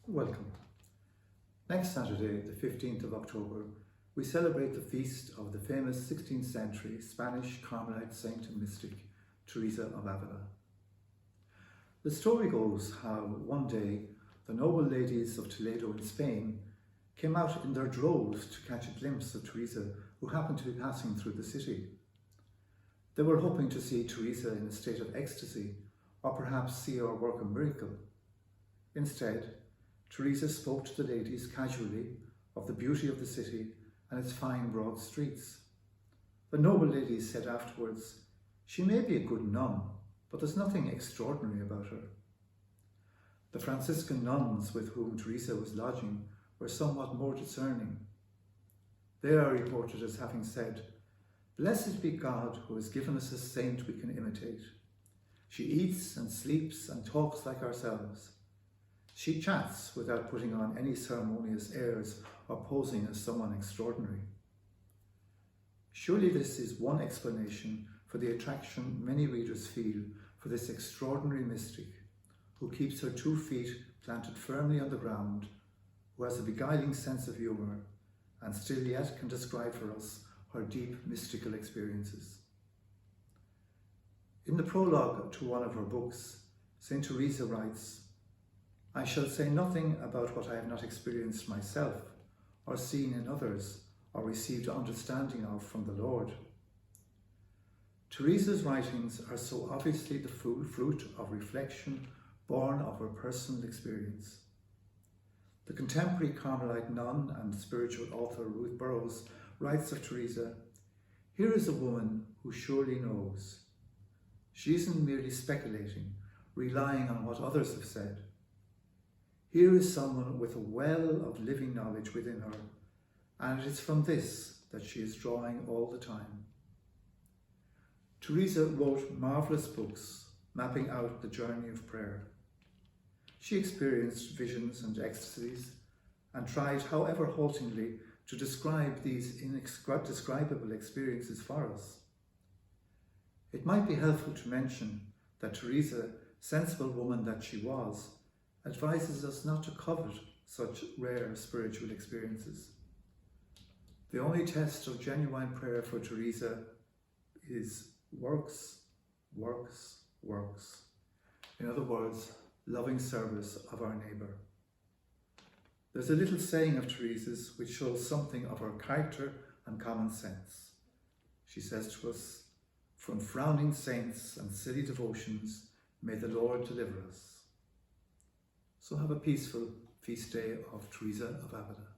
Welcome. Next Saturday, the 15th of October, we celebrate the feast of the famous 16th century Spanish Carmelite saint and mystic, Teresa of Avila. The story goes how one day the noble ladies of Toledo in Spain came out in their droves to catch a glimpse of Teresa, who happened to be passing through the city. They were hoping to see Teresa in a state of ecstasy, or perhaps see her work a miracle. Instead, Teresa spoke to the ladies casually of the beauty of the city and its fine broad streets. The noble ladies said afterwards, "She may be a good nun, but there's nothing extraordinary about her." The Franciscan nuns with whom Teresa was lodging were somewhat more discerning. They are reported as having said, "Blessed be God who has given us a saint we can imitate. She eats and sleeps and talks like ourselves. She chats without putting on any ceremonious airs or posing as someone extraordinary." Surely this is one explanation for the attraction many readers feel for this extraordinary mystic, who keeps her 2 feet planted firmly on the ground, who has a beguiling sense of humour, and still yet can describe for us her deep mystical experiences. In the prologue to one of her books, Saint Teresa writes, "I shall say nothing about what I have not experienced myself, or seen in others, or received understanding of from the Lord." Teresa's writings are so obviously the fruit of reflection born of her personal experience. The contemporary Carmelite nun and spiritual author Ruth Burroughs writes of Teresa, "Here is a woman who surely knows. She isn't merely speculating, relying on what others have said. Here is someone with a well of living knowledge within her, and it is from this that she is drawing all the time." Teresa wrote marvellous books mapping out the journey of prayer. She experienced visions and ecstasies and tried, however haltingly, to describe these indescribable experiences for us. It might be helpful to mention that Teresa, sensible woman that she was, advises us not to covet such rare spiritual experiences. The only test of genuine prayer for Teresa is works, works, works. In other words, loving service of our neighbour. There's a little saying of Teresa's which shows something of her character and common sense. She says to us, "From frowning saints and silly devotions, may the Lord deliver us." So have a peaceful feast day of Teresa of Avila.